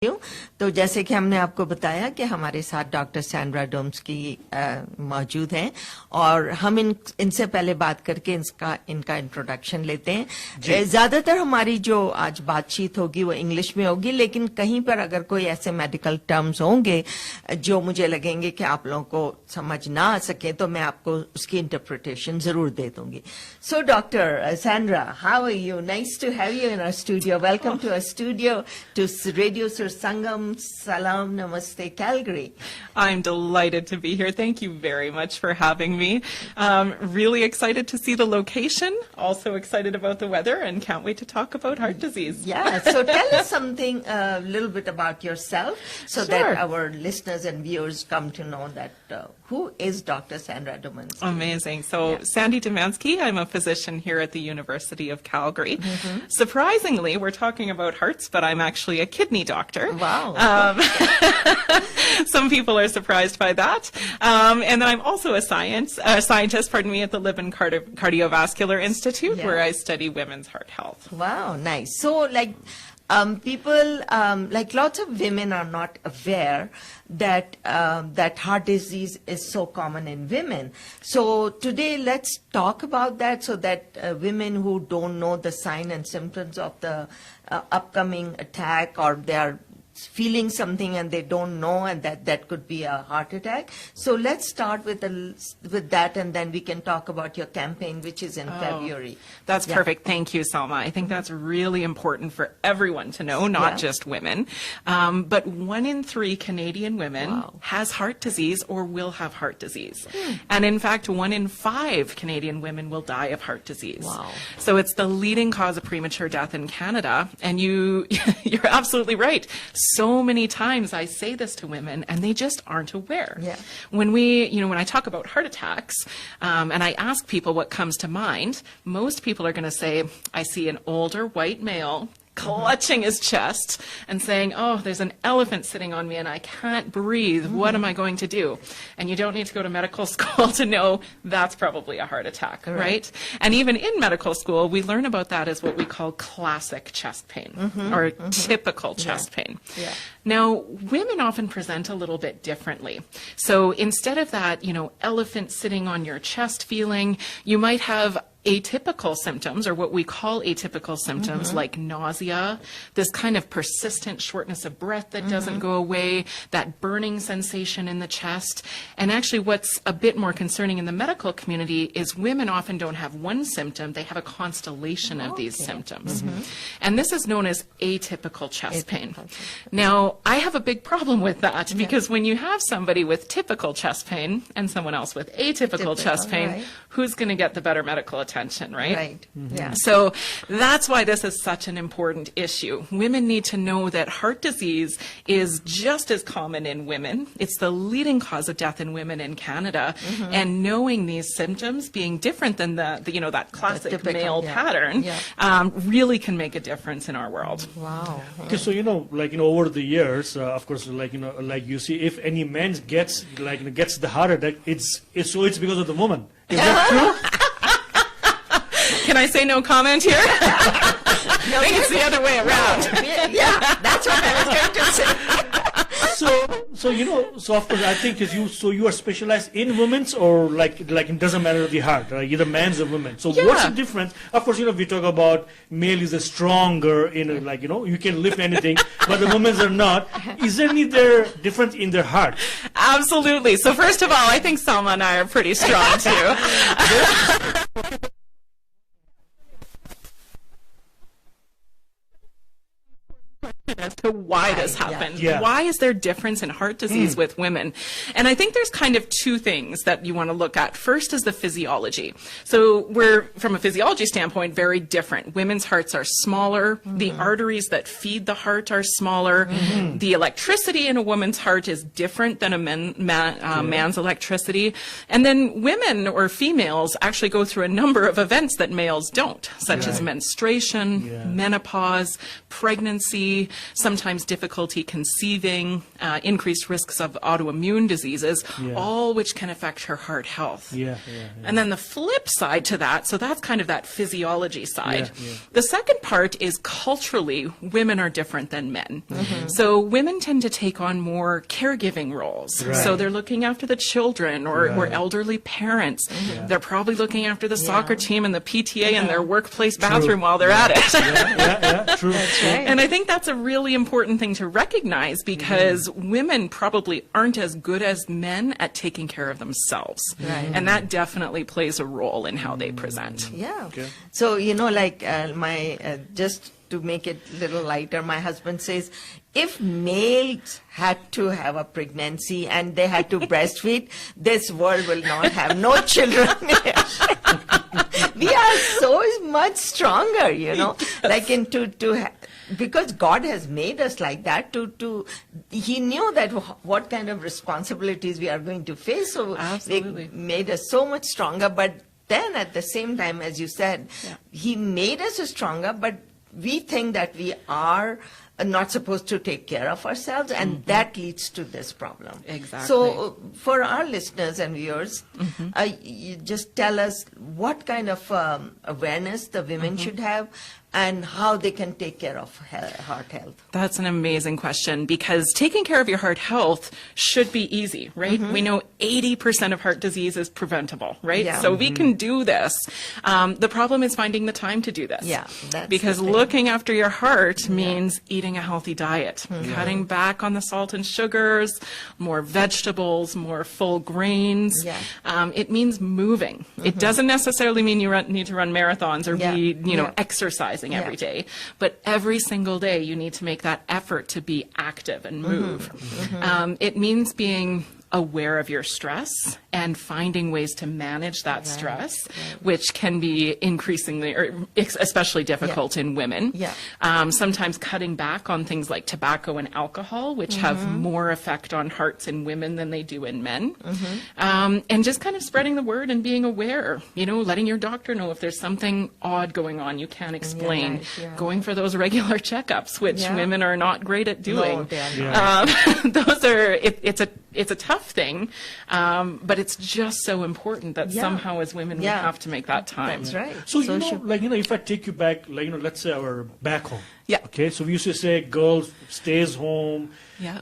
तो जैसे कि हमने आपको बताया कि हमारे साथ डॉक्टर सैंड्रा डोम्स्की मौजूद हैं और हम इनसे पहले बात करके इनका इंट्रोडक्शन लेते हैं। ज्यादातर हमारी जो आज बातचीत होगी वो इंग्लिश में होगी, लेकिन कहीं पर अगर कोई ऐसे मेडिकल टर्म्स होंगे जो मुझे लगेंगे कि आप लोगों को समझ ना आ सके तो मैं आपको उसकी इंटरप्रिटेशन जरूर दे दूंगी। So doctor Sandra, how are you? Nice to have you in our studio. Welcome to our studio, to radio Sursangam, Salaam, Namaste, Calgary. I'm delighted to be here. Thank you very much for having me. Really excited to see the location. Also excited about the weather and can't wait to talk about heart disease. Yeah, so tell us something a little bit about yourself so that our listeners and viewers come to know that who is Dr. Sandra Dumanski? Amazing. So Sandy Dumanski, I'm a physician here at the University of Calgary. Surprisingly, we're talking about hearts, but I'm actually a kidney doctor. Wow. Some people are surprised by that. And then I'm also a scientist, at the Libin Cardiovascular Institute, where I study women's heart health. Wow, nice. So, people, lots of women are not aware that that heart disease is so common in women. So today, let's talk about that so that women who don't know the sign and symptoms of the upcoming attack, or they are feeling something and they don't know, and that could be a heart attack. So let's start with that, and then we can talk about your campaign, which is in February. That's perfect. Thank you, Salma. I think that's really important for everyone to know, not just women. But 1 in 3 Canadian women has heart disease or will have heart disease. And in fact, 1 in 5 Canadian women will die of heart disease. Wow. So it's the leading cause of premature death in Canada. And you're absolutely right. So many times I say this to women and they just aren't aware. Yeah. When I talk about heart attacks, and I ask people what comes to mind, most people are going to say, I see an older white male clutching his chest and saying, oh, there's an elephant sitting on me and I can't breathe. What am I going to do? And you don't need to go to medical school to know that's probably a heart attack, right? And even in medical school, we learn about that as what we call classic chest pain or typical chest pain. Yeah. Now, women often present a little bit differently. So instead of that, elephant sitting on your chest feeling, you might have atypical symptoms, or what we call atypical symptoms, like nausea, this kind of persistent shortness of breath that doesn't go away, that burning sensation in the chest. And actually what's a bit more concerning in the medical community is women often don't have one symptom, they have a constellation of these symptoms. And this is known as atypical chest pain. Now, I have a big problem with that because when you have somebody with typical chest pain and someone else with atypical chest pain, who's going to get the better medical attention, right? Right. Yeah. So that's why this is such an important issue. Women need to know that heart disease is just as common in women. It's the leading cause of death in women in Canada. And knowing these symptoms, being different than that classic typical, male pattern, really can make a difference in our world. Wow. Okay, so over the years, of course, you see, if any man gets the heart attack, it's because of the woman. Is that true? Can I say no comment here? No, I think it's the other way around. Yeah, that's what I was going to say. So of course, I think you are specialized in women's, or it doesn't matter the heart, either men's or women's. So what's the difference? Of course, we talk about male is a stronger, you can lift anything, but the women's are not. Is there any difference in their heart? Absolutely. So first of all, I think Salma and I are pretty strong too. As to why this happened. Why is there difference in heart disease with women? And I think there's kind of 2 things that you want to look at. First is the physiology. So we're, from a physiology standpoint, very different. Women's hearts are smaller. The arteries that feed the heart are smaller. The electricity in a woman's heart is different than a man's electricity. And then women or females actually go through a number of events that males don't, such as menstruation, menopause, pregnancy. Sometimes sometimes difficulty conceiving, increased risks of autoimmune diseases, all which can affect her heart health. And then the flip side to that, so that's kind of that physiology side. The second part is culturally, women are different than men. So women tend to take on more caregiving roles. So they're looking after the children or elderly parents. They're probably looking after the soccer team and the PTA in their workplace bathroom while they're at it. True. That's right. And I think that's a really important thing to recognize, because women probably aren't as good as men at taking care of themselves. And that definitely plays a role in how they present. So, you know, like just to make it a little lighter, my husband says, if males had to have a pregnancy and they had to breastfeed, this world will not have no children. We are so much stronger, you know, like because God has made us like that he knew that what kind of responsibilities we are going to face. So they made us so much stronger. But then at the same time, as you said, he made us stronger, but we think that we are not supposed to take care of ourselves, and that leads to this problem. Exactly. So for our listeners and viewers, you just tell us what kind of awareness the women should have and how they can take care of heart health. That's an amazing question, because taking care of your heart health should be easy, right? We know 80% of heart disease is preventable, right? So we can do this. The problem is finding the time to do this. That's because looking after your heart means eating a healthy diet, cutting back on the salt and sugars, more vegetables, more full grains. It means moving. It doesn't necessarily mean you need to run marathons or be, you know, exercising every day, but every single day you need to make that effort to be active and move. It means being aware of your stress and finding ways to manage that stress, which can be increasingly, or especially difficult in women. Sometimes cutting back on things like tobacco and alcohol, which have more effect on hearts in women than they do in men. And just kind of spreading the word and being aware, you know, letting your doctor know if there's something odd going on you can't explain, going for those regular checkups, which women are not great at doing. Those are, it's a tough thing, but it's just so important that somehow as women we have to make that time. That's right. So, you know, like, you know, if I take you back, like, you know, let's say our back home. Okay, so we used to say girls stays home.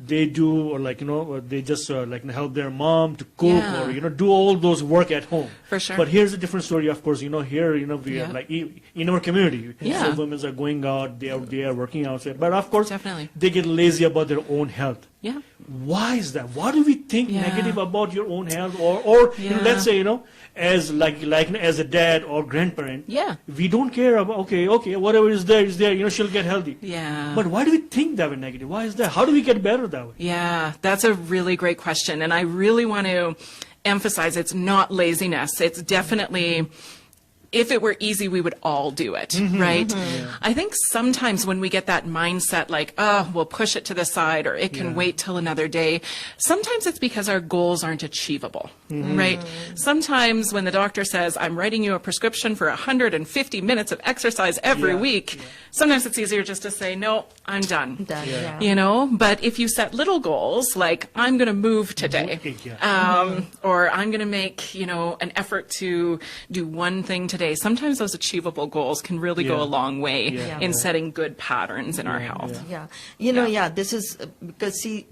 They do, or like, you know, they just like help their mom to cook or, you know, do all those work at home. For sure. But here's a different story, of course. You know, here, you know, we are like in our community, so women are going out, they are working outside. But of course, they get lazy about their own health. Why is that? Why do we think negative about your own health? Or you know, let's say, you know, as like as a dad or grandparent, we don't care about, okay, whatever is there, you know, she'll get healthy. But why do we think that we're negative? Why is that? How do we get better that way? That's a really great question. And I really want to emphasize it's not laziness. It's definitely, if it were easy, we would all do it, right? I think sometimes when we get that mindset like, oh, we'll push it to the side or it can wait till another day, sometimes it's because our goals aren't achievable, right? Sometimes when the doctor says, I'm writing you a prescription for 150 minutes of exercise every week, sometimes it's easier just to say, no, I'm done. You know, but if you set little goals like, I'm going to move today, or I'm going to make, you know, an effort to do one thing today, sometimes those achievable goals can really go a long way in setting good patterns in our health. You know, this is because, see,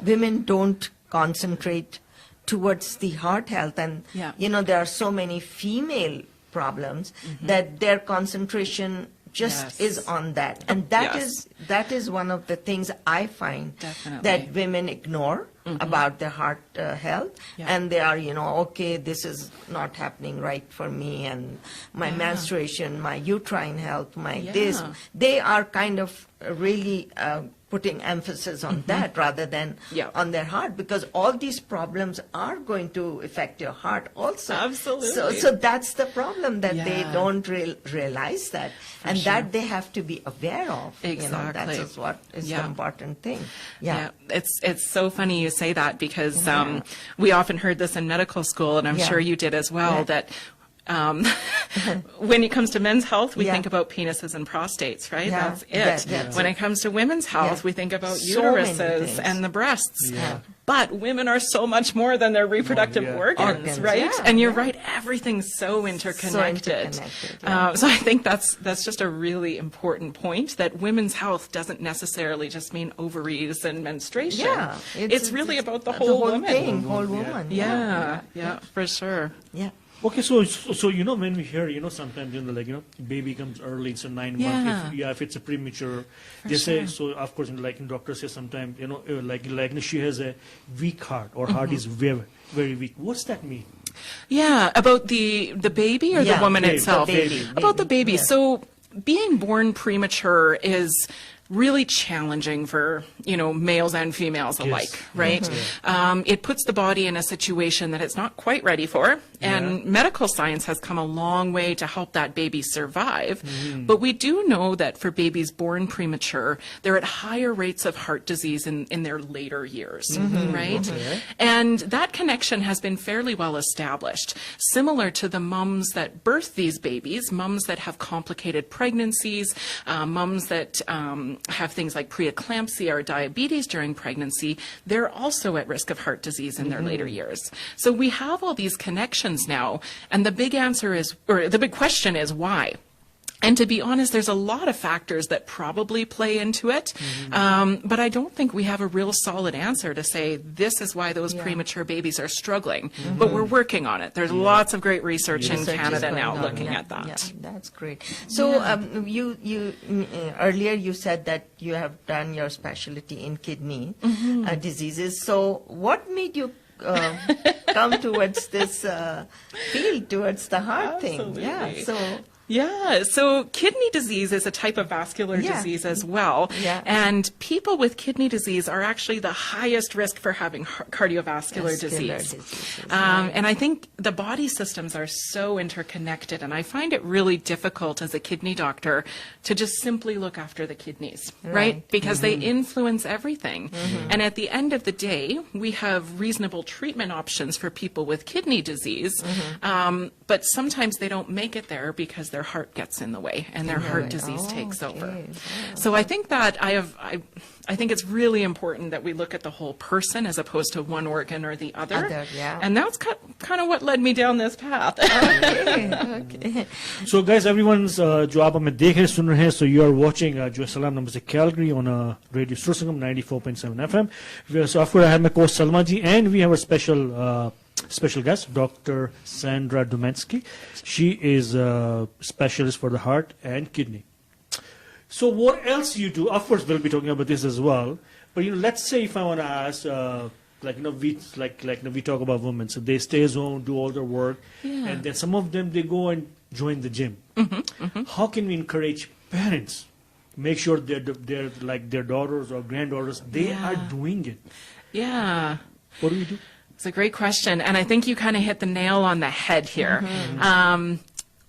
women don't concentrate towards the heart health, and you know, there are so many female problems that their concentration just is on that, and that is one of the things I find that women ignore about their heart health, and they are, you know, okay, this is not happening right for me, and my menstruation, my uterine health, my this, they are kind of really putting emphasis on that rather than on their heart, because all these problems are going to affect your heart also. Absolutely. So that's the problem, that they don't realize that, and that they have to be aware of. Exactly. You know, that is what is the important thing. It's so funny you say that, because we often heard this in medical school, and I'm sure you did as well, that when it comes to men's health, we think about penises and prostates, right? Yeah. That's it. When it comes to women's health, we think about uteruses and the breasts. But women are so much more than their reproductive organs, right? Yeah. And you're right, everything's so interconnected. So I think that's just a really important point, that women's health doesn't necessarily just mean ovaries and menstruation. Yeah, it's really about the whole woman. Whole woman. Yeah, for sure. Yeah. Okay, so when we hear, sometimes, baby comes early, it's a 9 month. If it's a premature, they say, so of course, doctors say sometimes, she has a weak heart, or heart is very, very weak. What's that mean? Yeah, about the baby or the woman itself? Baby. About the baby. Yeah. So being born premature is really challenging for, males and females alike, right? It puts the body in a situation that it's not quite ready for, and medical science has come a long way to help that baby survive. But we do know that for babies born premature, they're at higher rates of heart disease in their later years, right? And that connection has been fairly well established, similar to the mums that birth these babies, mums that have complicated pregnancies, mums that have things like preeclampsia or diabetes during pregnancy. They're also at risk of heart disease in their later years. So we have all these connections now, and the big answer is, or the big question is, why? And to be honest, there's a lot of factors that probably play into it, but I don't think we have a real solid answer to say this is why those premature babies are struggling. But we're working on it. There's lots of great research in Canada now looking at that. Yeah, that's great. So you earlier you said that you have done your specialty in kidney diseases. So what made you come towards this field, towards the heart thing? Yeah, so kidney disease is a type of vascular disease as well. And people with kidney disease are actually the highest risk for having cardiovascular disease. And I think the body systems are so interconnected, and I find it really difficult as a kidney doctor to just simply look after the kidneys, right? Because they influence everything. And at the end of the day, we have reasonable treatment options for people with kidney disease, but sometimes they don't make it there because their heart gets in the way and their heart disease takes over. So I think that I think it's really important that we look at the whole person as opposed to one organ or the other. And that's kind of what led me down this path. So guys, everyone's जो आप हमें देख रहे सुन रहे हैं, so you are watching जो Salaam Namaste Calgary on Radio Sursangam 94.7 FM. So of course I have my co-host Salma ji, and we have a special guest, Dr. Sandra M Dumanski. She is a specialist for the heart and kidney. So what else you do? Of course, we'll be talking about this as well. But let's say if I want to ask, we talk about women, so they stay at home, do all their work, and then some of them they go and join the gym. How can we encourage parents? Make sure they're like their daughters or granddaughters, they are doing it. What do we do? It's a great question, and I think you kind of hit the nail on the head here.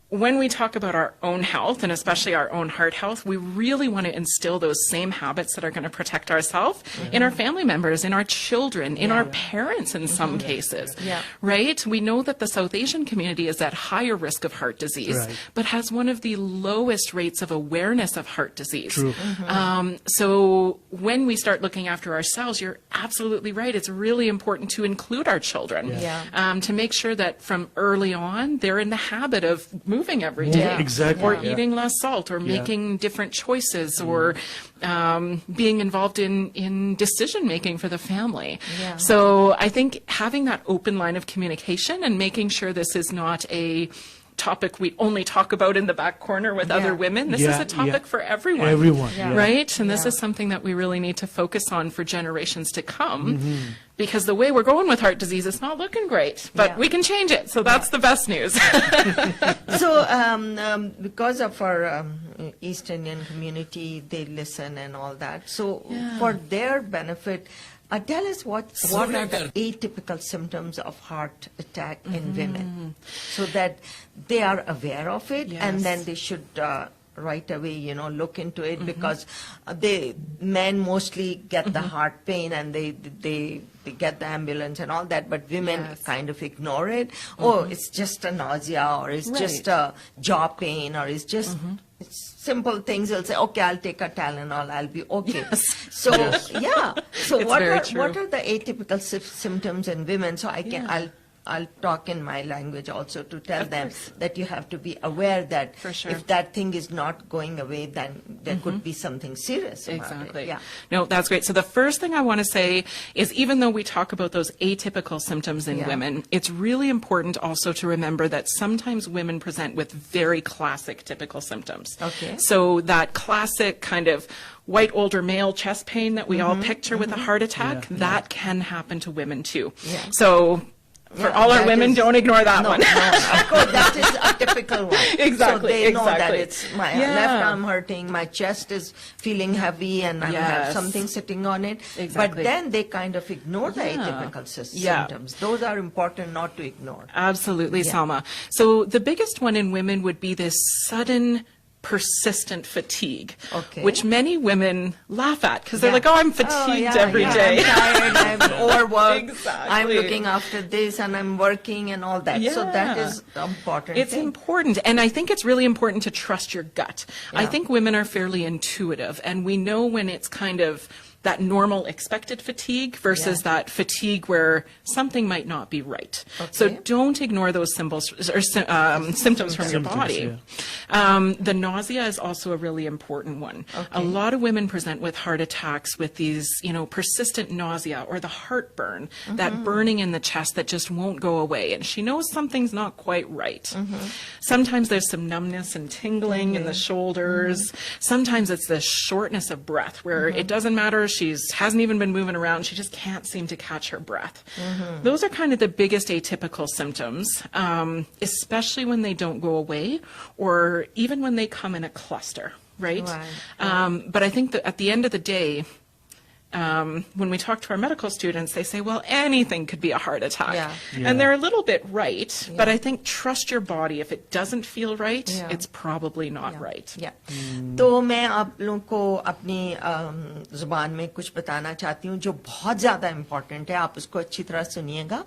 When we talk about our own health, and especially our own heart health, we really want to instill those same habits that are going to protect ourselves in our family members, in our children, in our parents in some cases, right? We know that the South Asian community is at higher risk of heart disease, but has one of the lowest rates of awareness of heart disease. So when we start looking after ourselves, you're absolutely right. It's really important to include our children, to make sure that from early on, they're in the habit of moving every day, or eating less salt, or making different choices, or being involved in decision making for the family. So I think having that open line of communication and making sure this is not a topic we only talk about in the back corner with other women. This is a topic for everyone. Right? And this is something that we really need to focus on for generations to come. Because the way we're going with heart disease, it's not looking great, but we can change it. So that's the best news. So because of our East Indian community, they listen and all that. So for their benefit, tell us what are the atypical symptoms of heart attack in women, so that they are aware of it, and then they should right away, look into it, because men mostly get the heart pain and they get the ambulance and all that, but women kind of ignore it. Oh, it's just a nausea, or it's just a jaw pain, or it's just it's simple things. They'll say, okay, I'll take a Tylenol, I'll be okay. So so what are the atypical symptoms in women? So I'll talk in my language also to tell them that you have to be aware that if that thing is not going away, then there could be something serious about it. Yeah. No, that's great. So the first thing I want to say is, even though we talk about those atypical symptoms in women, it's really important also to remember that sometimes women present with very classic typical symptoms. Okay. So that classic kind of white older male chest pain that we all picture with a heart attack, that can happen to women too. Yeah. So for all our women, don't ignore that one. No, of course, that is a typical one. Exactly. So they know that it's my left arm hurting, my chest is feeling heavy, and I have something sitting on it. Exactly. But then they kind of ignore the atypical symptoms. Those are important not to ignore. Absolutely, Salma. So the biggest one in women would be this sudden persistent fatigue, which many women laugh at because they're like, oh, I'm fatigued every day. I'm tired, I'm overworked, I'm looking after this, and I'm working and all that. So that is important. It's important. And I think it's really important to trust your gut. I think women are fairly intuitive, and we know when it's kind of that normal expected fatigue versus that fatigue where something might not be right. So don't ignore those symbols or symptoms from your body. The nausea is also a really important one. A lot of women present with heart attacks with these, persistent nausea or the heartburn, that burning in the chest that just won't go away. And she knows something's not quite right. Sometimes there's some numbness and tingling in the shoulders. Sometimes it's the shortness of breath where it doesn't matter. She hasn't even been moving around. She just can't seem to catch her breath. Those are kind of the biggest atypical symptoms, especially when they don't go away or even when they come in a cluster, right? But I think that at the end of the day, when we talk to our medical students, they say, well, anything could be a heart attack. And they're a little bit right, but I think trust your body. If it doesn't feel right, it's probably not right. तो मैं आप लोगों को अपनी जुबान में कुछ बताना चाहती हूँ जो बहुत ज्यादा इम्पोर्टेंट है, आप उसको अच्छी तरह सुनिएगा।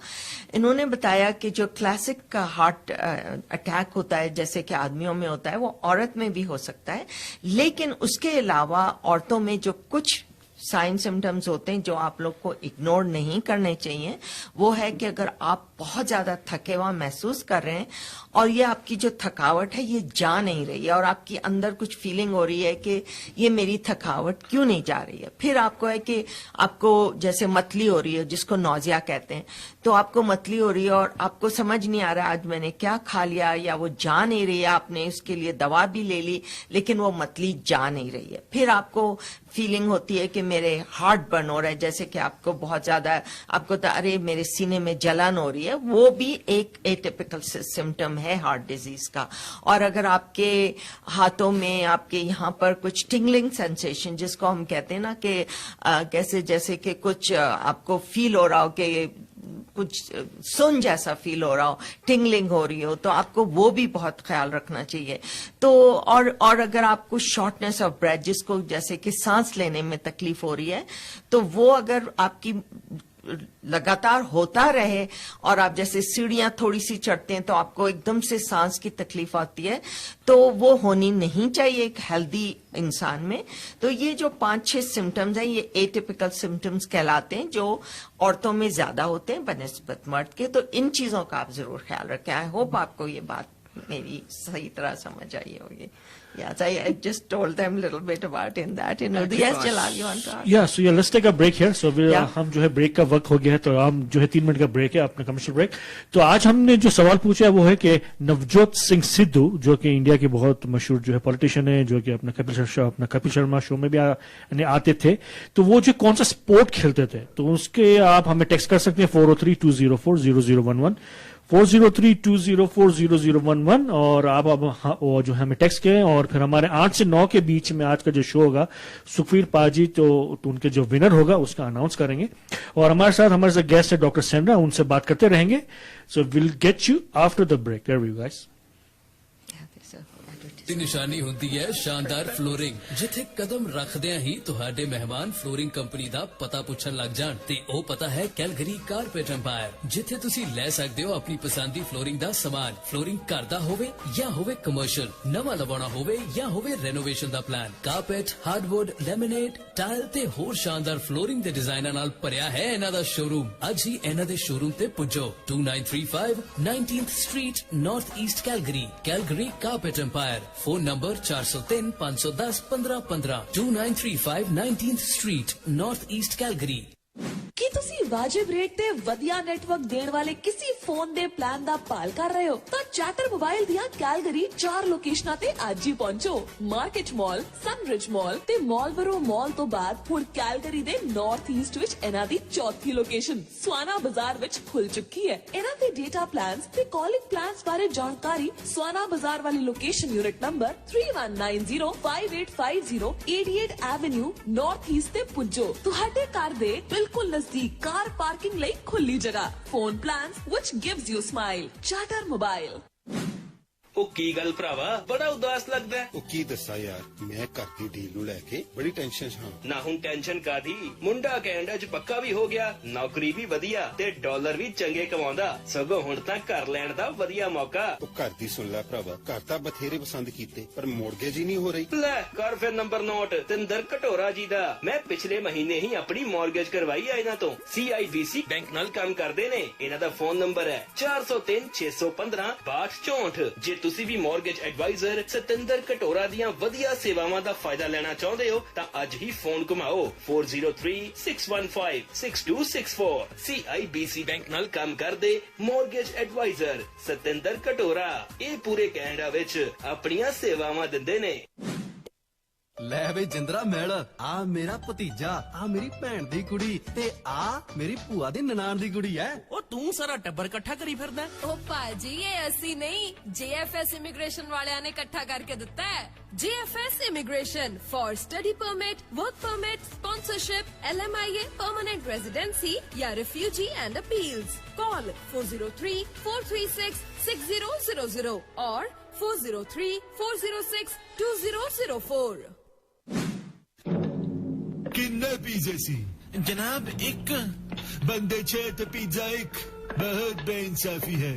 इन्होंने बताया कि जो क्लासिक का हार्ट अटैक होता है, जैसे कि आदमियों में होता है, वो औरत में भी हो सकता है, लेकिन उसके अलावा औरतों में जो कुछ साइन सिम्टम्स होते हैं जो आप लोग को इग्नोर नहीं करने चाहिए, वो है कि अगर आप बहुत ज्यादा थके हुआ महसूस कर रहे हैं और ये आपकी जो थकावट है ये जा नहीं रही है और आपकी अंदर कुछ फीलिंग हो रही है कि ये मेरी थकावट क्यों नहीं जा रही है, फिर आपको है कि आपको जैसे मतली हो रही है जिसको नौजिया कहते हैं, तो आपको मतली हो रही है और आपको समझ नहीं आ रहा आज मैंने क्या खा लिया या वो जा नहीं रही है, आपने उसके लिए दवा भी ले ली लेकिन वो मतली जा नहीं रही है, फिर आपको फीलिंग होती है कि मेरे हार्ट बर्न हो रहा है, जैसे कि आपको बहुत ज्यादा आपको तो अरे मेरे सीने में जलन हो रही है, वो भी एक एटिपिकल सिम्टम है हार्ट डिजीज का। और अगर आपके हाथों में आपके यहाँ पर कुछ टिंगलिंग सेंसेशन जिसको हम कहते हैं ना कि कैसे जैसे कि कुछ आपको फील हो रहा हो कि कुछ सुन जैसा फील हो रहा हो, टिंगलिंग हो रही हो, तो आपको वो भी बहुत ख्याल रखना चाहिए। तो और अगर आपको शॉर्टनेस ऑफ ब्रेथ जिसको जैसे कि सांस लेने में तकलीफ हो रही है, तो वो अगर आपकी लगातार होता रहे और आप जैसे सीढ़ियां थोड़ी सी चढ़ते हैं तो आपको एकदम से सांस की तकलीफ आती है, तो वो होनी नहीं चाहिए एक हेल्दी इंसान में। तो ये जो 5-6 सिम्टम्स हैं ये एटिपिकल सिम्टम्स कहलाते हैं जो औरतों में ज्यादा होते हैं बनिस्बत मर्द के, तो इन चीजों का आप जरूर ख्याल रखें। आई होप आपको ये बात मेरी सही तरह समझ आई होगी। Yes, I just told them a little bit about in that. Yes, Jalal, you want to ask? Yeah, so let's take a break here. So हम जो है ब्रेक का वक्त हो गया है, तो हम जो है 3 मिनट का ब्रेक है अपना कमर्शियल ब्रेक। तो आज हमने जो सवाल पूछा है वो है कि नवजोत सिंह सिद्धू जो कि इंडिया के बहुत मशहूर जो है पॉलिटिशियन है, जो कि अपना कपिल शर्मा शो में भी आते थे, तो वो जो कौन सा स्पोर्ट खेलते थे, तो उसके आप हमें टेक्स्ट कर सकते हैं 403-204-0011 403-204-0011 और आप वो जो हमें टेक्स्ट करें। और फिर हमारे 8 से 9 के बीच में आज का जो शो होगा सुखवीर पाजी तो उनके जो विनर होगा उसका अनाउंस करेंगे। और हमारे साथ गेस्ट है डॉक्टर सैंड्रा, उनसे बात करते रहेंगे। So will get you after the break. There we go guys. ਦੀ ਨਿਸ਼ਾਨੀ ਹੁੰਦੀ ਹੈ ਸ਼ਾਨਦਾਰ ਫਲੋਰਿੰਗ, ਜਿੱਥੇ ਕਦਮ ਰੱਖਦਿਆਂ ਹੀ ਤੁਹਾਡੇ ਮਹਿਮਾਨ ਫਲੋਰਿੰਗ ਕੰਪਨੀ ਦਾ ਪਤਾ ਪੁੱਛਣ ਲੱਗ ਜਾਣ। ਤੇ ਉਹ ਪਤਾ ਹੈ ਕੈਲਗਰੀ ਕਾਰਪੇਟ ਐਮਪਾਇਰ, ਜਿੱਥੇ ਤੁਸੀਂ ਲੈ ਸਕਦੇ ਹੋ ਆਪਣੀ ਪਸੰਦ ਦੀ ਫਲੋਰਿੰਗ ਦਾ ਸਮਾਨ। ਫਲੋਰਿੰਗ ਘਰ ਦਾ ਹੋਵੇ ਜਾਂ ਹੋਵੇ ਕਮਰਸ਼ੀਅਲ, ਨਵਾਂ ਲਵਾਉਣਾ ਹੋਵੇ ਜਾਂ ਹੋਵੇ ਰੈਨੋਵੇਸ਼ਨ ਦਾ plan, carpet, hardwood, laminate, tile ਤੇ ਹੋਰ ਸ਼ਾਨਦਾਰ ਫਲੋਰਿੰਗ ਦੇ ਡਿਜ਼ਾਈਨਾਂ ਨਾਲ ਭਰਿਆ ਹੈ ਇਹਨਾਂ ਦਾ ਸ਼ੋਰੂਮ। ਅੱਜ ਹੀ ਇਹਨਾਂ ਦੇ ਸ਼ੋਰੂਮ ਤੇ ਪੁੱਜੋ। 2935 19th Street, North East Calgary, Calgary Carpet Empire. Phone number 403 510 1515, 2935 19th Street, North East Calgary. ਕੀ ਤੁਸੀਂ ਵਾਜਿਬ ਰੇਟ ਤੇ ਵਧੀਆ ਨੈਟਵਰਕ ਦੇਣ ਵਾਲੇ ਕਿਸੇ ਫੋਨ ਦੇ ਪਲਾਨ ਦਾ ਭਾਲ ਕਰ ਰਹੇ ਹੋ ਤਾਂ ਚਾਰਟਰ ਮੋਬਾਈਲ ਦੀਆਂ ਕੈਲਗਰੀ 4 ਲੋਕੇਸ਼ਨਾਂ ਤੇ ਅੱਜ ਹੀ ਪਹੁੰਚੋ। ਮਾਰਕੀਟ ਮਾਲ, ਸਨਰਿਜ ਮਾਲ ਤੇ ਮਾਲਬਰੋ ਮਾਲ ਤੋਂ ਬਾਅਦ ਹੁਣ ਕੈਲਗਰੀ ਦੇ ਨਾਰਥ ਈਸਟ ਵਿੱਚ ਇਹਨਾਂ ਦੀ ਚੌਥੀ ਲੋਕੇਸ਼ਨ ਸਵਾਨਾ ਬਾਜ਼ਾਰ ਵਿੱਚ ਖੁੱਲ ਚੁੱਕੀ ਹੈ। ਇਹਨਾਂ ਦੇ ਡੇਟਾ ਪਲਾਨਸ ਤੇ ਕਾਲਿੰਗ ਪਲਾਨਸ ਬਾਰੇ ਜਾਣਕਾਰੀ ਸਵਾਨਾ ਬਾਜ਼ਾਰ ਵਾਲੀ location unit number 31905850 88 avenue north East ਤੇ ਪੁੱਜੋ। ਤੁਹਾਡੇ ਘਰ ਦੇ ਬਿਲਕੁਲ ਨਜ਼ਦੀਕ ਕਾਰ ਪਾਰਕਿੰਗ ਲਈ ਖੁੱਲੀ ਜਗ੍ਹਾ। Phone plans which gives you smile। Charter mobile. ਉਹ ਕੀ ਗੱਲ ਭਰਾਵਾ, ਬੜਾ ਉਦਾਸ ਲੱਗਦਾ। ਉਹ ਕੀ ਦੱਸਾਂ ਯਾਰ, ਮੈਂ ਘਰ ਦੀ ਡੀਲ ਨੂੰ ਲੈ ਕੇ ਬੜੀ ਟੈਨਸ਼ਨ 'ਚ ਹਾਂ। ਨਾ ਹੁਣ ਟੈਨਸ਼ਨ ਕਾਦੀ, ਮੁੰਡਾ ਕੈਨੇਡਾ 'ਚ ਪੱਕਾ ਵੀ ਹੋ ਗਿਆ, ਨੌਕਰੀ ਵੀ ਵਧੀਆ ਤੇ ਡਾਲਰ ਵੀ ਚੰਗੇ ਕਮਾਉਂਦਾ। ਸਗੋਂ ਹੁਣ ਤਾਂ ਘਰ ਲੈਣ ਦਾ ਵਧੀਆ ਮੌਕਾ। ਉਹ ਘਰ ਦੀ ਸੁਣ ਲੈ ਭਰਾਵਾ, ਘਰ ਤਾਂ ਬਥੇਰੇ ਪਸੰਦ ਕੀਤੇ ਪਰ ਮੋਰਗੇਜ ਹੀ ਨਹੀਂ ਹੋ ਰਹੀ। ਲੈ ਕਰ ਫਿਰ ਨੰਬਰ ਨੋਟ 𝗦𝗛𝗕𝗏 ਜੀ ਦਾ। ਮੈਂ ਪਿਛਲੇ ਮਹੀਨੇ ਹੀ ਆਪਣੀ ਮੋਰਗੇਜ ਕਰਵਾਈ ਆ ਇਹਨਾਂ ਤੋਂ। CIBC ਬੈਂਕ ਨਾਲ ਕੰਮ ਕਰਦੇ ਨੇ। ਇਹਨਾਂ ਦਾ ਫੋਨ ਨੰਬਰ ਹੈ 403615 6264। ਜੇ ਤੁਸੀਂ ਵੀ ਮੋਰਗੇਜ ਐਡਵਾਈਜ਼ਰ 𝗦𝗛𝗕𝗏 ਦੀਆਂ ਵਧੀਆ ਸੇਵਾਵਾਂ ਦਾ ਫਾਇਦਾ ਲੈਣਾ ਚਾਹੁੰਦੇ ਹੋ ਤਾਂ ਅੱਜ ਹੀ ਫੋਨ ਘੁਮਾਓ 4036156264। CIBC ਬੈਂਕ ਨਾਲ ਕੰਮ ਕਰਦੇ ਮੋਰਗੇਜ ਐਡਵਾਈਜ਼ਰ 𝗦𝗛𝗕𝗏। ਇਹ ਪੂਰੇ ਕੈਨੇਡਾ ਵਿੱਚ ਆਪਣੀਆਂ ਸੇਵਾਵਾਂ ਦਿੰਦੇ ਨੇ। ਲੈ ਵੇ ਜਿੰਦਰਾ ਮਿਲ, ਆ ਮੇਰਾ ਭਤੀਜਾ, ਆ ਮੇਰੀ ਭੈਣ ਦੀ ਕੁੜੀ ਤੇ ਆ ਮੇਰੀ ਭੂਆ ਦੀ ਨਨਾਣ ਦੀ ਕੁੜੀ ਐ। ਉਹ ਤੂੰ ਸਾਰਾ ਟੱਬਰ ਇਕੱਠਾ ਕਰੀ ਫਿਰਦਾ। ਉਹ ਭਾਜੀ ਇਹ ਅਸੀਂ ਨਹੀਂ, JFS ਇਮੀਗ੍ਰੇਸ਼ਨ ਵਾਲਿਆਂ ਨੇ ਇਕੱਠਾ ਕਰਕੇ ਦਿੱਤਾ ਹੈ। JFS immigration for study permit, work permit, sponsorship, LMIA, permanent residency या रिफ्यूजी एंड अपील्स। कॉल 403-436-6000 और 403-406-2004। किन्ने पिज़्ज़े सी जनाब एक बंदे 6 ते पिज़्ज़ा एक, बहुत बेइंसाफी है।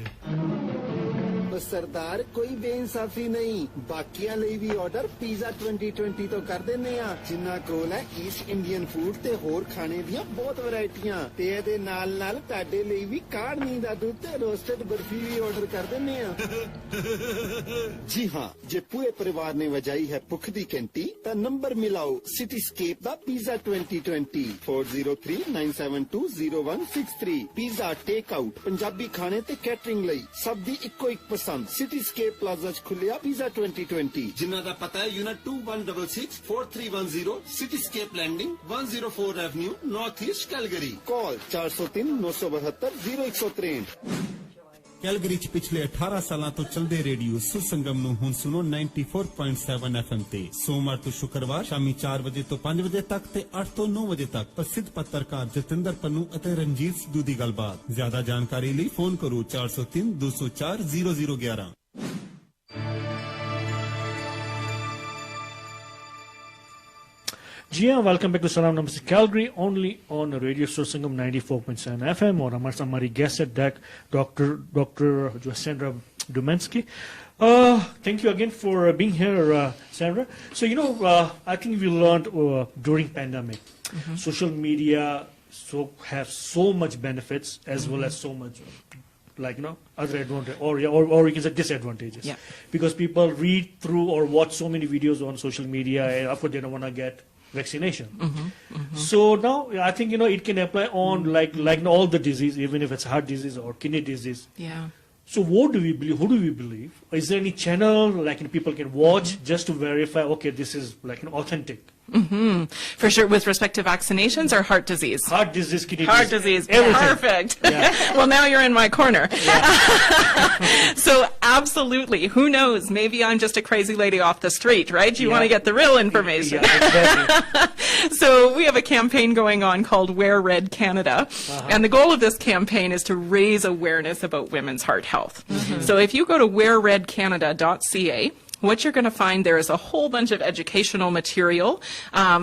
सरदार कोई बेइंसाफी नहीं, बाकियां ਲਈ ਵੀ ਆਰਡਰ ਪੀਜ਼ਾ 2020 ਤੋਂ ਕਰ ਦਿੰਨੇ ਆ, ਜਿੰਨਾ ਕੋਲ ਹੈ ਈਸਟ ਇੰਡੀਅਨ ਫੂਡ ਤੇ ਹੋਰ ਖਾਣੇ ਦੀਆਂ ਬਹੁਤ ਵੈਰਾਈਟੀਆਂ ਤੇ ਇਹਦੇ ਨਾਲ ਨਾਲ ਤੁਹਾਡੇ ਲਈ ਵੀ ਕਾੜਨੀ ਦਾ ਦੁੱਧ ਤੇ ਰੋਸਟਡ ਬਰਫੀ ਵੀ ਆਰਡਰ ਕਰ ਦਿੰਨੇ ਆ। ਜੀ ਹਾਂ, ਜੇ ਪੂਰੇ ਪਰਿਵਾਰ ਨੇ ਵਜਾਈ ਹੈ ਭੁੱਖ ਦੀ ਘੰਟੀ ਤਾਂ ਨੰਬਰ ਮਿਲਾਓ ਸਿਟੀਸਕੇਪ ਦਾ pizza 2020 4039720163। Pizza take out, Punjabi ਖਾਣੇ ਤੇ ਕੈਟਰਿੰਗ ਲਈ ਸਭ ਦੀ ਇੱਕੋ ਇੱਕ ਸਿਟੀਸਕੇਪ ਪਲਾਜ਼ਾ 'ਚ ਖੁੱਲਿਆ ਪੀਜ਼ਾ 2020, ਜਿਨ੍ਹਾਂ ਦਾ ਪਤਾ ਹੈ unit 2166-4310 Cityscape landing 104 avenue north east Calgary. Call 4039720163। Calgary 'ਚ ਪਿਛਲੇ 18 ਸਾਲਾਂ ਤੋਂ ਚੱਲਦੇ ਰੇਡੀਓ ਸੁਰਸੰਗਮ ਨੂੰ ਹੁਣ ਸੁਣੋ 94.7 FM ਤੇ ਸੋਮਵਾਰ ਤੋਂ ਸ਼ੁੱਕਰਵਾਰ ਸ਼ਾਮੀ 4 ਵਜੇ ਤੋਂ 5 ਵਜੇ ਤੱਕ ਤੇ 8 ਤੋਂ 9 ਵਜੇ ਤੱਕ ਪ੍ਰਸਿੱਧ ਪੱਤਰਕਾਰ ਜਤਿੰਦਰ ਪੰਨੂ ਅਤੇ ਰਣਜੀਤ ਸਿੱਧੂ ਦੀ ਗੱਲਬਾਤ। ਜ਼ਿਆਦਾ ਜਾਣਕਾਰੀ ਲਈ ਫੋਨ ਕਰੋ 4032040011। जी हाँ, welcome back to Salaam Namaste Calgary only on radio Sursangam 94.7 FM। और हमारी गेस्ट है डॉक्टर जो Sandra Dumanski। Thank you again for being here, Sandra. So I think we learned during pandemic, social media have so much benefits as well as so much other advantage or you can say disadvantages. Yeah. Because people read through or watch so many videos on social media and of course they don't want to get vaccination. So now I think it can apply on like all the disease, even if it's heart disease or kidney disease. Yeah. So what do we believe? Who do we believe? Is there any channel people can watch just to verify? Okay, this is authentic. For sure, with respect to vaccinations or heart disease? Heart disease, kidney heart disease. Everything. Perfect. Yeah. Well, now you're in my corner. Yeah. So absolutely. Who knows? Maybe I'm just a crazy lady off the street, right? You want to get the real information. Yeah, exactly. So we have a campaign going on called Wear Red Canada. And the goal of this campaign is to raise awareness about women's heart health. So if you go to wearredcanada.ca, what you're going to find there is a whole bunch of educational material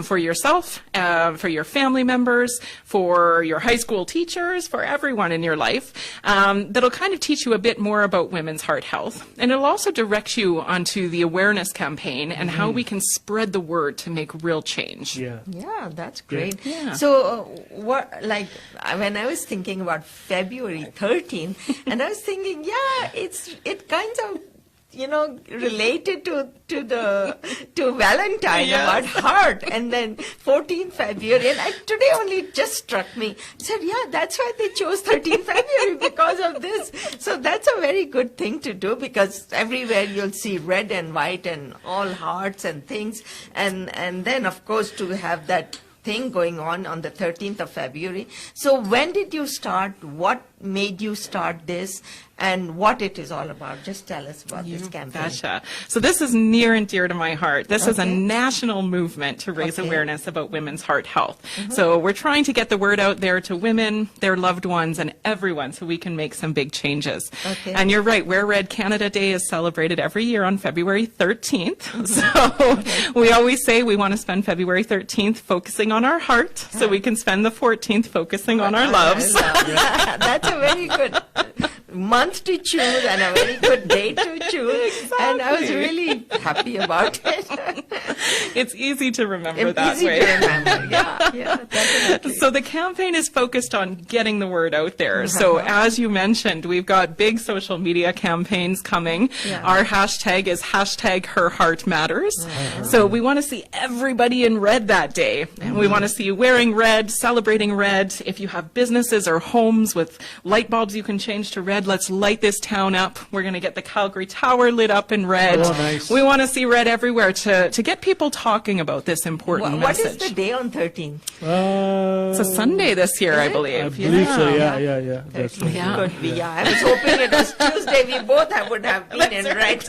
for yourself, for your family members, for your high school teachers, for everyone in your life, that'll kind of teach you a bit more about women's heart health. And it'll also direct you onto the awareness campaign and how we can spread the word to make real change. Yeah, that's great. Yeah. So, when I was thinking about February 13th, and I was thinking, it kind of, related to Valentine, about heart, and then 14th February, and today only it just struck me. I said, that's why they chose 13th February, because of this. So that's a very good thing to do, because everywhere you'll see red and white and all hearts and things, and then of course to have that thing going on the 13th of February. So when did you start? What made you start this? And what it is all about. Just tell us about this campaign. Gotcha. So this is near and dear to my heart. This is a national movement to raise awareness about women's heart health. So we're trying to get the word out there to women, their loved ones, and everyone, so we can make some big changes. And you're right, Wear Red Canada Day is celebrated every year on February 13th. So we always say we want to spend February 13th focusing on our heart, so we can spend the 14th focusing on our loves. That's a very good month to choose and a very good day to choose. And I was really happy about it. It's easy to remember that easy way. to remember. Yeah, definitely. So the campaign is focused on getting the word out there. So as you mentioned, we've got big social media campaigns coming. Our hashtag is #HerHeartMatters. So we want to see everybody in red that day. And we want to see you wearing red, celebrating red. If you have businesses or homes with light bulbs you can change to red, let's light this town up. We're going to get the Calgary Tower lit up in red. We want to see red everywhere to get people talking about this important message. What is the day on 13th? It's a Sunday this year, I believe. I believe so, yeah. That's right. Could be, I was hoping it was Tuesday. We both would have been in red.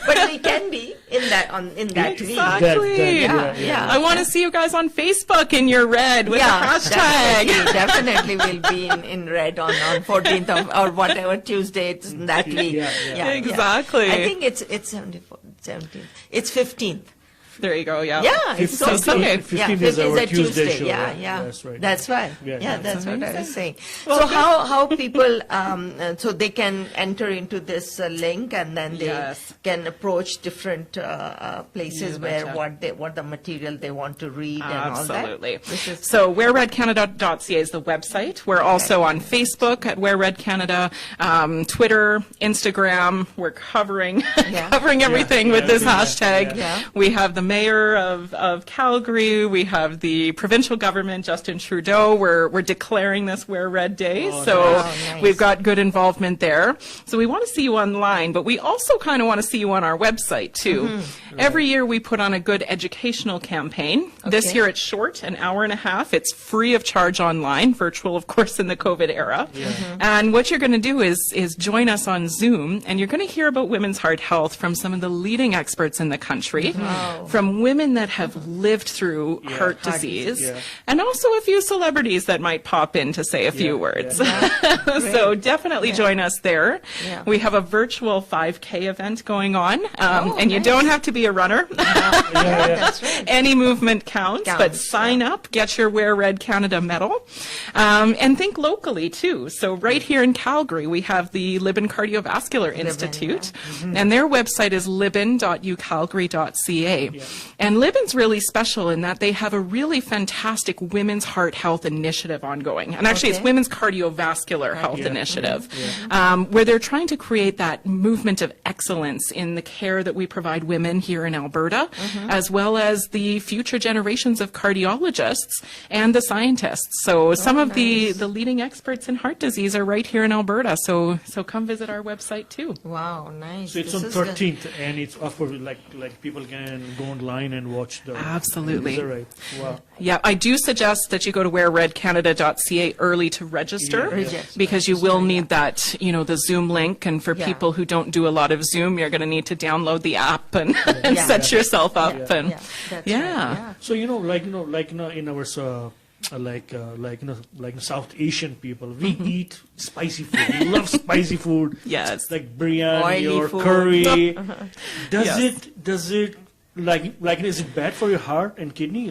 But we can be in that week. Exactly. I want to see you guys on Facebook in your red with the hashtag. Definitely will be in red on 14th or whatever Tuesday it's that week. Exactly. I think it's 17th. It's 15th. There you go, Yeah, it's so Sunday. 15th is our Tuesday show. That's right. That's right. That's what I was saying. Well, so how people, so they can enter into this link and then they can approach different places where what the material they want to read and all that. Absolutely. So wearredcanada.ca is the website. We're also on Facebook at Wear Red Canada, Twitter, Instagram. We're covering everything with this hashtag. We have the Mayor of Calgary. We have the provincial government, Justin Trudeau. We're declaring this Wear Red Day. We've got good involvement there. So we want to see you online, but we also kind of want to see you on our website too. Every year we put on a good educational campaign. This year it's short, an hour and a half. It's free of charge online, virtual of course in the COVID era. And what you're going to do is join us on Zoom, and you're going to hear about women's heart health from some of the leading experts in the country. From women that have lived through heart disease, and also a few celebrities that might pop in to say a few words. So definitely join us there. We have a virtual 5K event going on, and you don't have to be a runner. That's right. Any movement counts, but sign up, get your Wear Red Canada medal, and think locally too. So right here in Calgary, we have the Libin Cardiovascular Institute, and their website is libin.ucalgary.ca. And Libin's really special in that they have a really fantastic women's heart health initiative ongoing. And actually it's women's cardiovascular health initiative, where they're trying to create that movement of excellence in the care that we provide women here in Alberta, as well as the future generations of cardiologists and the scientists. So some of the leading experts in heart disease are right here in Alberta. So come visit our website too. Wow, nice. So it's on 13th, and it's of course like people can go online and watch the. Absolutely. Is that right? Wow. Yeah, I do suggest that you go to wearredcanada.ca early to register, because you will need that, the Zoom link. And for people who don't do a lot of Zoom, you're going to need to download the app and set yourself up. That's right. So like in our like South Asian people, we eat spicy food. We love spicy food. Yes. Like biryani Oily or food. curry. Yes. Does it is it bad for your heart and kidney?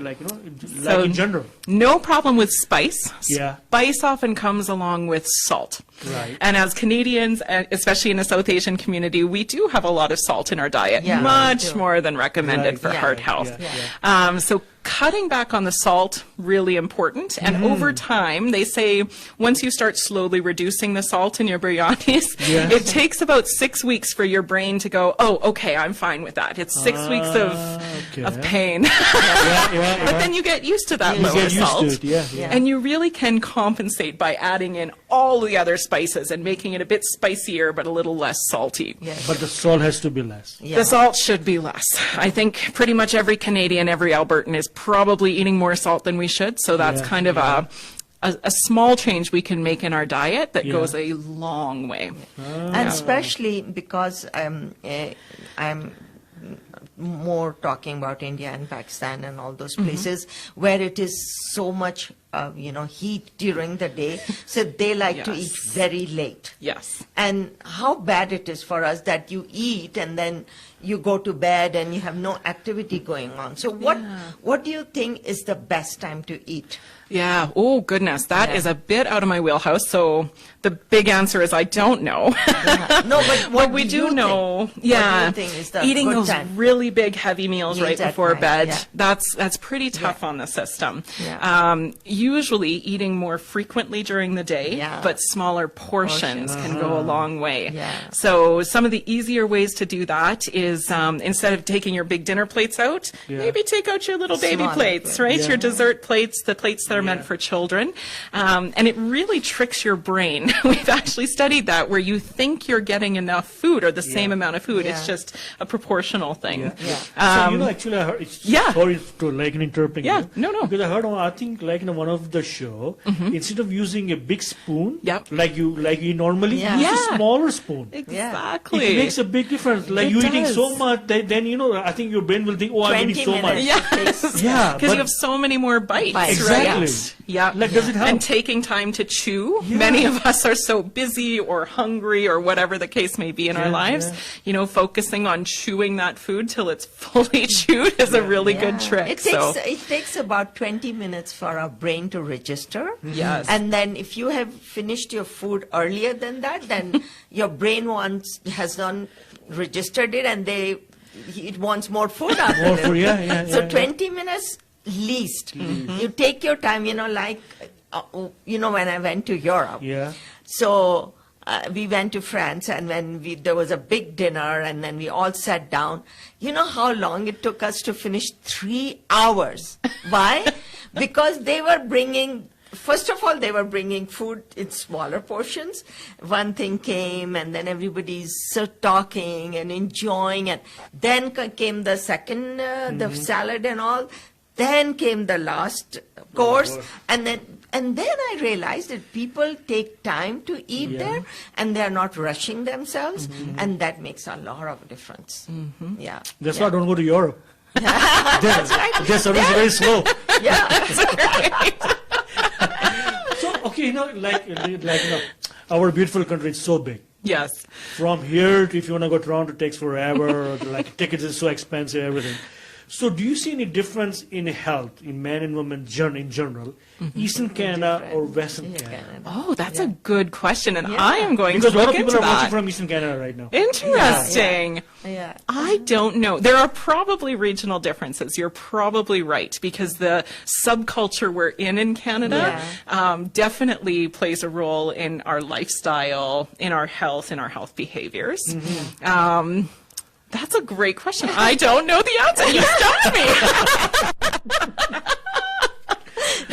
So, in general? No problem with spice. Yeah. Spice often comes along with salt. Right. And as Canadians, especially in the South Asian community, we do have a lot of salt in our diet, Yeah, much more than recommended Right. for Yeah. heart health. Yeah. So cutting back on the salt, really important. And over time, they say once you start slowly reducing the salt in your biryanis, Yeah. it takes about 6 weeks for your brain to go, oh, okay, I'm fine with that. It's 6 weeks of pain. But then you get used to that You lower get used salt. to it, yeah. And you really can compensate by adding in all the other spices and making it a bit spicier but a little less salty. Yes. But the salt has to be less. Yeah. The salt should be less. I think pretty much every Canadian, every Albertan is probably eating more salt than we should. So that's Yeah, kind of a small change we can make in our diet that Yeah. goes a long way. And especially because I'm more talking about India and Pakistan and all those places where it is so much, heat during the day. So they like to Yes. eat very late. Yes. And how bad it is for us that you eat and then you go to bed and you have no activity going on. So what do you think is the best time to eat? Yeah. Oh, goodness. That is a bit out of my wheelhouse. So the big answer is I don't know. No, but what we do you know, think? What do you think is the eating good those time? really big, heavy meals right at before night, bed, yeah. that's pretty tough on the system. Yeah. Usually eating more frequently during the day, Yeah. but smaller portions can go a long way. Yeah. So some of the easier ways to do that is instead of taking your big dinner plates out, maybe take out your little baby Smaller plates, plates. right? Yeah. Your dessert plates, the plates that are meant for children. And it really tricks your brain. We've actually studied that, where you think you're getting enough food or the same amount of food. It's Yeah. just a proportional thing. Yeah. So, actually, I heard, sorry to interrupting Yeah, you. no. Because I heard, I think, in one of the show, instead of using a big spoon, like you normally Yeah. use Yeah. a smaller spoon. Exactly. It makes a big difference. Like It you're eating does. so much, then I think your brain will think, oh, I'm eating 20 so much. minutes. Yes. Yeah, Because but- you have so many more bites, Exactly. right? Yeah. Like, does it help? And taking time to chew. Many of us are so busy or hungry or whatever the case may be in our lives. Focusing on chewing that food till it's fully chewed is a really good trick. It takes about 20 minutes for our brain to register. Yes. And then if you have finished your food earlier than that, then your brain has not registered it and it wants more food after More that. food, So 20 minutes least. You take your time, when I went to Europe. Yeah. So we went to France, and when there was a big dinner, and then we all sat down. You know how long it took us to finish? 3 hours. Why? Because they were bringing. First of all, they were bringing food in smaller portions. One thing came, and then everybody's talking and enjoying, and then came the second, the salad and all. Then came the last course, and then I realized that people take time to eat there, and they are not rushing themselves, and that makes a lot of difference. Yeah, That's why I don't go to Europe. that's right. Their service is very slow. Yeah, that's right. So, okay, our beautiful country is so big. Yes. From here, if you want to go to Toronto, it takes forever. Tickets is so expensive, everything. So do you see any difference in health in men and women in general, Eastern Canada or Western Canada? Oh, that's a good question, and I am going Because to a lot look of people into are watching that. from Eastern Canada right now. Interesting. Yeah. I don't know. There are probably regional differences. You're probably right, because the subculture we're in Canada definitely plays a role in our lifestyle, in our health behaviors. That's a great question. I don't know the answer. You stumped me.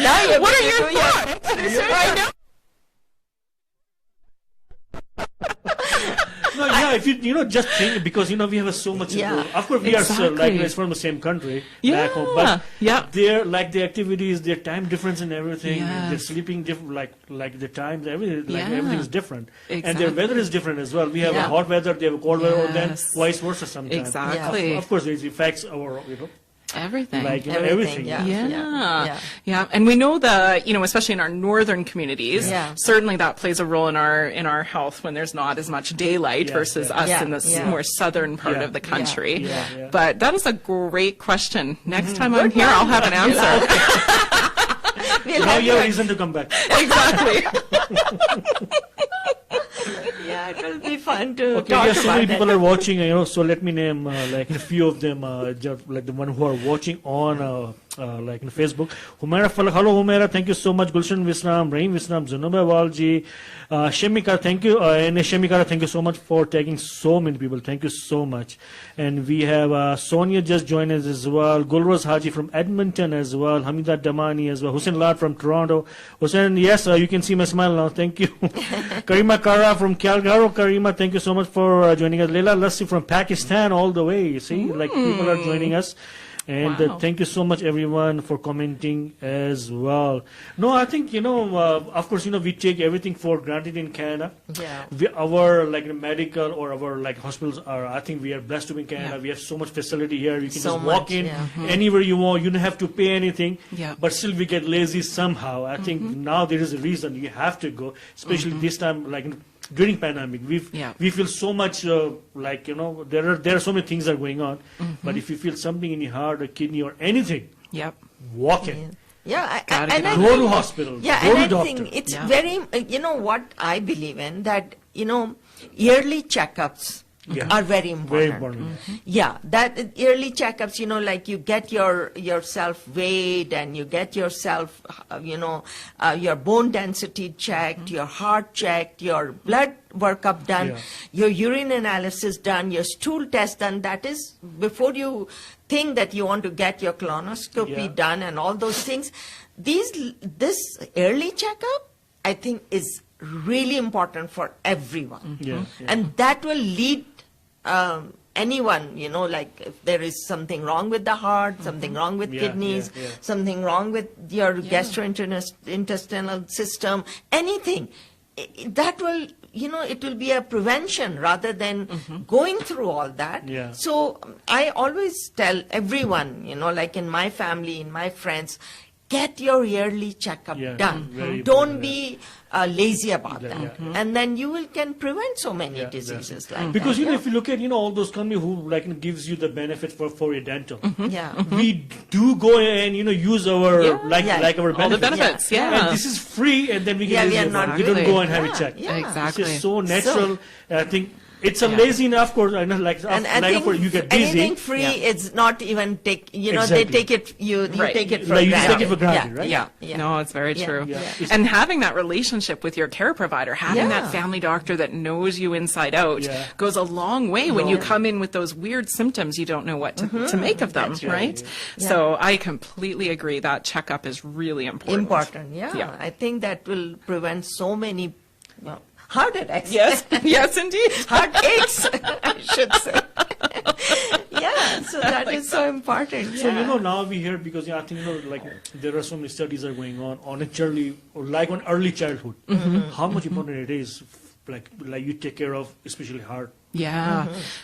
Now what are your thoughts? I know. No, if you just think, because we have so much. Of course, we are from the same country back home, but their the activities, their time difference and everything, their sleeping different, like the times, everything, everything is different, and their weather is different as well. We have a hot weather, they have a cold weather, or then vice versa sometimes. Exactly. Of course, it affects our Everything. Like, everything. Yeah. And we know that, especially in our northern communities, certainly that plays a role in our health when there's not as much daylight versus us in the more southern part of the country. But that is a great question. Next time I'm here, I'll have an answer. Now you have a reason to come back. Exactly. Yeah, it will be fun to talk about so many people that. are watching, so let me name like a few of them, like the one who are watching on like in Facebook. Humaira Falak, hello Humaira, thank you so much. Gulshan Visram, Rahim Visram, Zunuba Walji, Shemika, thank you, and Shemika, thank you so much for tagging so many people. Thank you so much. And we have Sonia just joined us as well. Gulroz Haji from Edmonton as well. Hamida Damani as well. Hussein Lad from Toronto. Hussein, yes, you can see my smile now. Thank you. Karima Kara from Calgary. Karima, thank you so much for joining us. Leila Lassi from Pakistan all the way. You see, like people are joining us. And thank you so much, everyone, for commenting as well. No, I think, of course, we take everything for granted in Canada. Yeah. Our, like, medical or our, like, hospitals are, I think we are blessed to be in Canada. Yeah. We have so much facility here. You can just walk in anywhere you want. You don't have to pay anything. Yeah. But still we get lazy somehow. I think now there is a reason you have to go, especially this time, like, during pandemic, we feel so much like there are so many things that are going on, but if you feel something in your heart or kidney or anything, walk in. Yeah, go to hospital. Yeah, go and to I doctor. think it's very what I believe in, that yearly checkups are very important. Very important. Yeah, that yearly checkups, like you get yourself weighed and you get yourself, your bone density checked, your heart checked, your blood workup done, your urine analysis done, your stool test done. That is before you think that you want to get your colonoscopy done and all those things. This early checkup, I think, is really important for everyone. And that will lead anyone, like if there is something wrong with the heart, something wrong with kidneys, something wrong with your gastrointestinal system, anything, that will, it will be a prevention rather than going through all that. So I always tell everyone, like in my family, in my friends, get your yearly checkup done. Don't be lazy about that. And then you can prevent so many diseases like because that. If you look at all those companies who gives you the benefit for your dental, we do go and use our like our benefits. All the benefits, and this is free, and then we can we don't go and have it checked. Exactly. It's just so natural. I think it's a lazy enough, of course. And you get busy. Anything free is not even they take it. You take it for granted. granted. You just take it for granted, right? Yeah. No, it's very true. And having that relationship with your care provider, having that family doctor that knows you inside out, goes a long way when you come in with those weird symptoms. You don't know what to make of them, right? So I completely agree that checkup is really important. I think that will prevent so many heartaches. Yes, indeed. Heartaches, I should say. So that is so important. So now we hear, because I think there are so many studies that are going on early childhood. How much important it is, like you take care of, especially heart.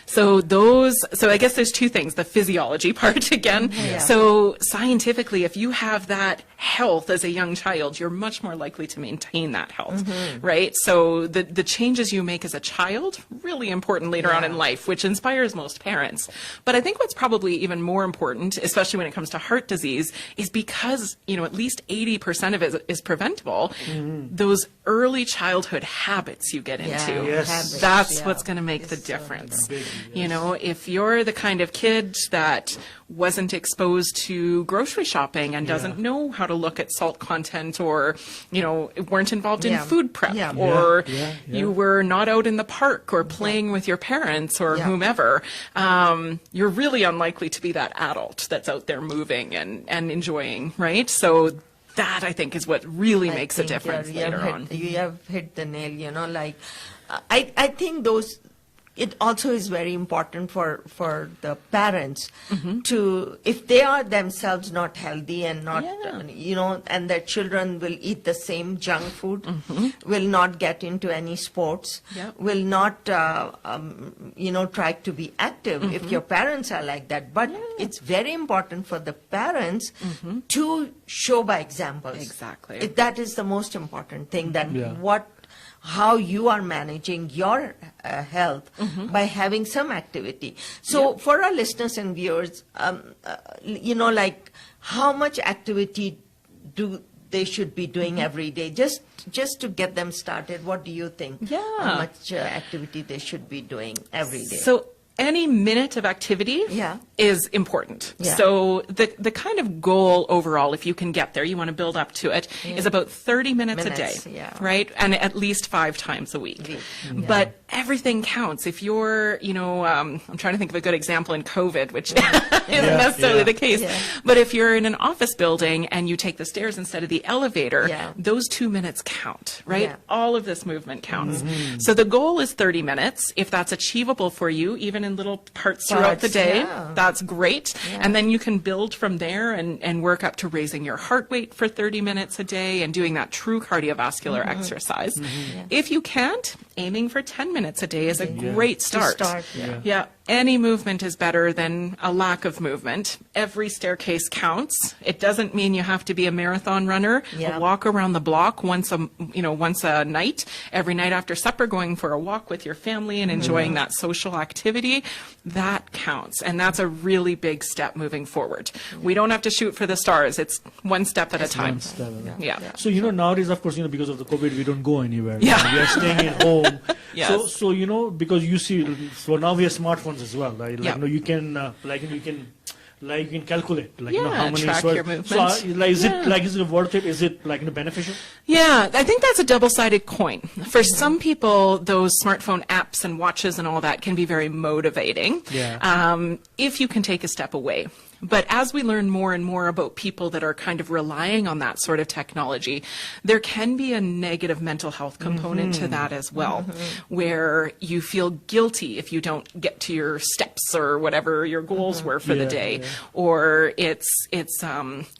So I guess there's two things, the physiology part again. So scientifically, if you have that health as a young child, you're much more likely to maintain that health, right? So the changes you make as a child, really important later on in life, which inspires most parents. But I think what's probably even more important, especially when it comes to heart disease, is because, at least 80% of it is preventable, those early childhood habits you get into, that's what's going to make the difference. If you're the kind of kid that wasn't exposed to grocery shopping and doesn't know how to look at salt content, or weren't involved in food prep, or you were not out in the park or playing with your parents or whomever, you're really unlikely to be that adult that's out there moving and enjoying, right? So that, I think, is what really makes a difference later on. You have hit the nail, I think those it also is very important for the parents to, if they are themselves not healthy and not, and their children will eat the same junk food, will not get into any sports, will not, try to be active if your parents are like that. But it's very important for the parents to show by examples. Exactly. That is the most important thing, that how you are managing your health by having some activity. So for our listeners and viewers, like how much activity do they should be doing every day, just to get them started? What do you think? How much activity they should be doing every day? So any minute of activity is important. So the kind of goal overall, if you can get there, you want to build up to it, is about 30 minutes a day, right? And at least 5 times a week. But everything counts. If you're, I'm trying to think of a good example in COVID, which isn't necessarily the case. But if you're in an office building and you take the stairs instead of the elevator, those 2 minutes count, right? All of this movement counts. So the goal is 30 minutes. If that's achievable for you, even in little parts throughout the day, that's great. And then you can build from there and work up to raising your heart rate for 30 minutes a day and doing that true cardiovascular exercise. If you can't, aiming for 10 minutes a day is a great start. Any movement is better than a lack of movement. Every staircase counts. It doesn't mean you have to be a marathon runner. A walk around the block once a night, every night after supper, going for a walk with your family and enjoying that social activity, that counts. And that's a really big step moving forward. We don't have to shoot for the stars. It's one step at a time. So, nowadays, of course, because of the COVID, we don't go anywhere. We are staying at home. So, because you see, so now we have smartphones as well, right? You can, you can calculate, how many. Track your movement. So, is it worth it? Is it beneficial? Yeah, I think that's a double-sided coin. For some people, those smartphone apps and watches and all that can be very motivating. If you can take a step away. But as we learn more and more about people that are kind of relying on that sort of technology, there can be a negative mental health component to that as well, where you feel guilty if you don't get to your steps or whatever your goals were for the day, or it's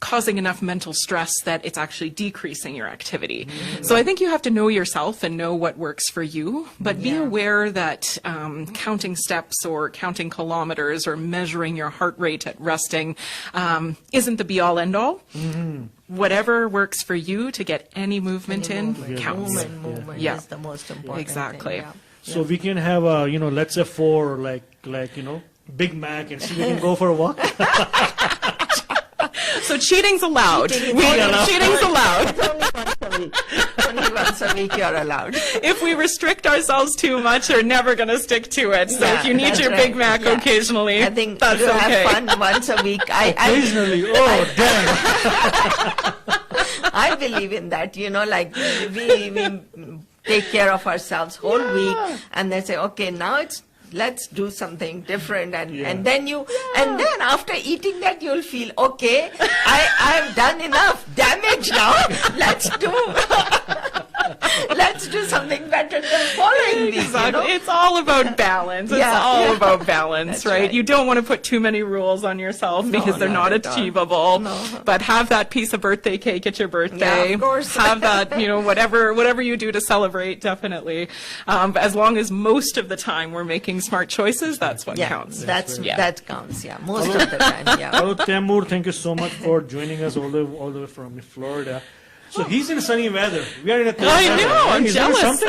causing enough mental stress that it's actually decreasing your activity. So I think you have to know yourself and know what works for you, but be aware that counting steps or counting kilometers or measuring your heart rate at resting isn't the be-all, end-all. Whatever works for you to get any movement in counts. Movement is the most important thing. So we can have let's say 4 Big Mac, and so we can go for a walk. So cheating's allowed. Cheating's allowed. Only once a week you're allowed. If we restrict ourselves too much, we're never going to stick to it. So if you need your Big Mac occasionally, I think that's you okay. have fun once a week. Occasionally, damn. I believe in that, we take care of ourselves whole week, and they say, okay, now let's do something different, and then and then after eating that you'll feel, okay, I've done enough damage now. Let's do something better the following week. Exactly. It's all about balance. It's all about balance, right? You don't want to put too many rules on yourself because they're not achievable. But have that piece of birthday cake at your birthday. Yeah, of course. Have that, whatever you do to celebrate, definitely. But as long as most of the time we're making smart choices, that's what counts. That counts, most of the time, Hello, Taimur, thank you so much for joining us all the way from Florida. So he's in sunny weather. We are in a cold weather. I know, I'm jealous.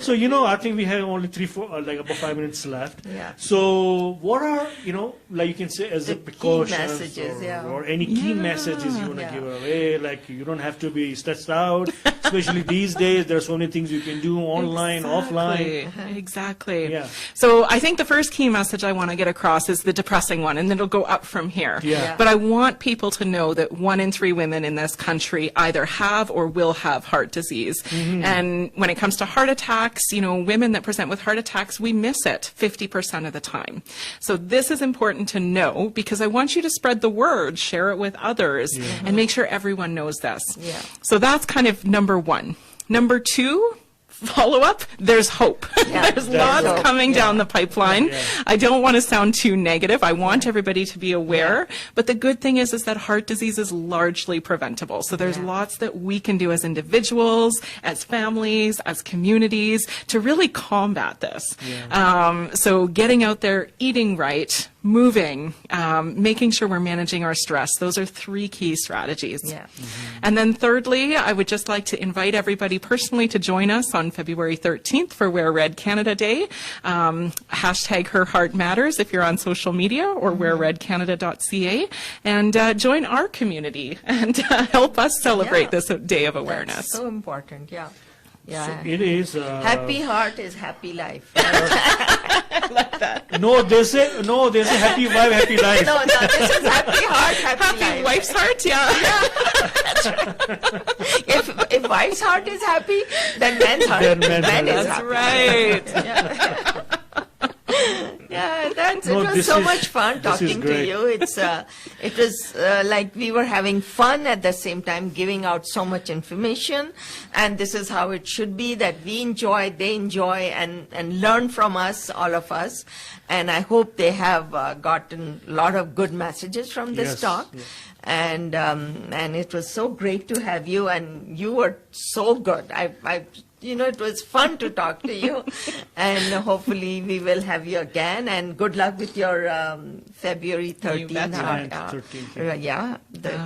So, I think we have only about 5 minutes left. So what are, you can say as a precautions or any key messages you want to give away? You don't have to be stressed out, especially these days. There are so many things you can do online, offline. Exactly. So I think the first key message I want to get across is the depressing one, and then it'll go up from here. But I want people to know that 1 in 3 women in this country either have or will have heart disease. And when it comes to heart attacks, women that present with heart attacks, we miss it 50% of the time. So this is important to know because I want you to spread the word, share it with others, and make sure everyone knows this. So that's kind of number 1. Number 2, follow-up, there's hope. There's lots coming down the pipeline. I don't want to sound too negative. I want everybody to be aware. But the good thing is that heart disease is largely preventable. So there's lots that we can do as individuals, as families, as communities to really combat this. So getting out there, eating right, moving, making sure we're managing our stress. Those are 3 key strategies. And then thirdly, I would just like to invite everybody personally to join us on February 13th for Wear Red Canada Day. Hashtag Her Heart Matters if you're on social media, or wearredcanada.ca, and join our community and help us celebrate this day of awareness. That's so important, So it is happy heart is happy life. I like that. No, they say happy wife, happy life. No, this is happy heart, happy life. Wife's heart, That's right. If wife's heart is happy, then man's heart is happy. Right. It was so much fun talking to you. It was like we were having fun at the same time, giving out so much information, and this is how it should be, that we enjoy, they enjoy, and learn from us, all of us. And I hope they have gotten a lot of good messages from this talk. And it was so great to have you, and you were so good. It was fun to talk to you, and hopefully we will have you again. And good luck with your February 13th,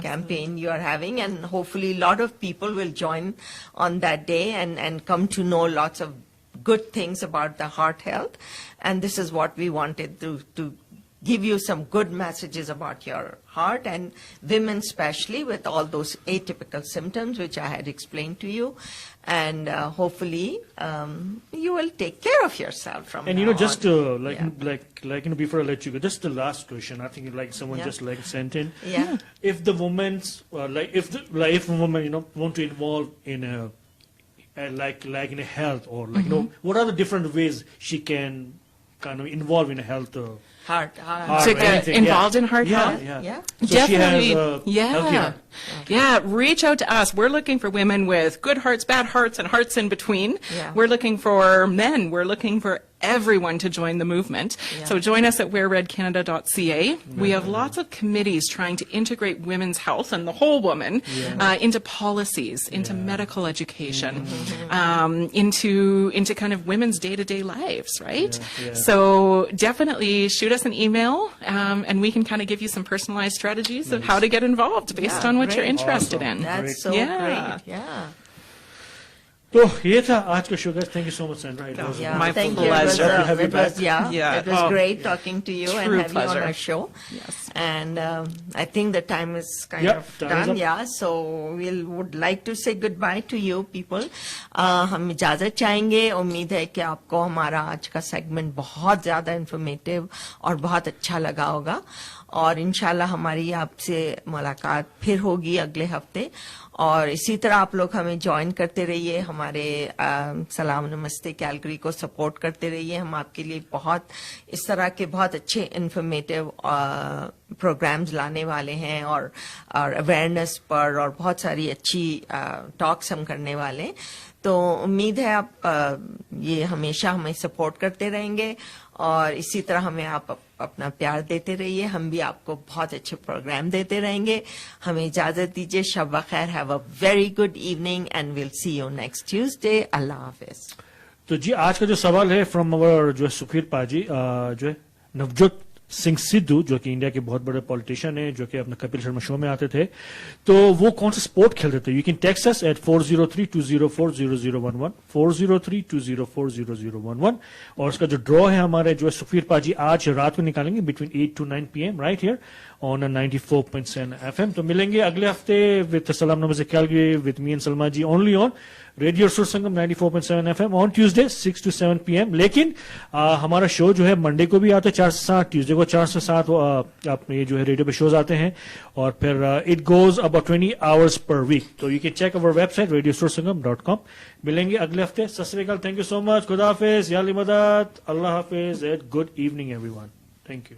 campaign you are having, and hopefully a lot of people will join on that day and come to know lots of good things about the heart health. And this is what we wanted to give you some good messages about your heart, and women especially with all those atypical symptoms which I had explained to you. And hopefully you will take care of yourself from now on. Just before I let you go, just the last question. I think someone just sent in. If the woman's if a woman want to involve in a in a health, or what are the different ways she can kind of involve in a health? Heart to get involved in heart health? So definitely. She has reach out to us. We're looking for women with good hearts, bad hearts, and hearts in between. We're looking for men. We're looking for everyone to join the movement. So join us at wearredcanada.ca. We have lots of committees trying to integrate women's health and the whole woman into policies, into medical education, into kind of women's day-to-day lives, right? So definitely shoot us an email, and we can kind of give you some personalized strategies of how to get involved based on what you're interested in. That's so great. तो ये था आज का show, guys. Thank you so much, Sandra. It was my pleasure. It was great talking to you and having you on our show. And I think the time is kind of done. So we would like to say goodbye to you people. हम इजाजत चाहेंगे. उम्मीद है कि आपको हमारा आज का सेगमेंट बहुत ज्यादा इंफॉर्मेटिव और बहुत अच्छा लगा होगा, और इंशाल्लाह हमारी आपसे मुलाकात फिर होगी अगले हफ्ते. और इसी तरह आप लोग हमें ज्वाइन करते रहिए, हमारे सलाम नमस्ते कैलगरी को सपोर्ट करते रहिए. हम आपके लिए बहुत इस तरह के बहुत अच्छे इंफॉर्मेटिव प्रोग्राम्स लाने वाले हैं, और अवेयरनेस पर और बहुत सारी अच्छी टॉक्स हम करने वाले हैं. तो उम्मीद है आप ये हमेशा हमें सपोर्ट करते रहेंगे, और इसी तरह हमें आप अपना प्यार देते रहिए. हम भी आपको बहुत अच्छे प्रोग्राम देते रहेंगे. हमें इजाजत दीजिए. शब व खैर. Have a very good evening and will see you next Tuesday. अल्लाह हाफिज. तो जी आज का जो सवाल है फ्रॉम अवर जो है सुखवीर पाजी, जो है नवजोत सिंह सिद्धू, जो कि इंडिया के बहुत बड़े पॉलिटिशियन हैं, जो कि अपने कपिल शर्मा शो में आते थे, तो वो कौन सा स्पोर्ट खेलते थे? You can text us at 403-204-0011 403-204-0011. और उसका जो ड्रॉ है हमारे जो है सुखवीर पाजी आज रात को निकालेंगे between 8 to 9 PM right here on 94.7 FM. तो मिलेंगे अगले हफ्ते with Salaam Namaste Calgary with me and Salma ji only on Radio Sursangam 94.7 FM on Tuesday 6 to 7 PM. लेकिन हमारा शो जो है मंडे को भी आता है 4 से 7, ट्यूसडे को 4 से 7 अपने जो है रेडियो पे शोज आते हैं, और फिर it goes about 20 hours per week. तो you can check our website radiosursangam.com. मिलेंगे अगले हफ्ते. सत श्री अकाल. Thank you so much. खुदा हाफिज. या अली मदद. अल्लाह हाफिज. Good evening everyone. Thank you.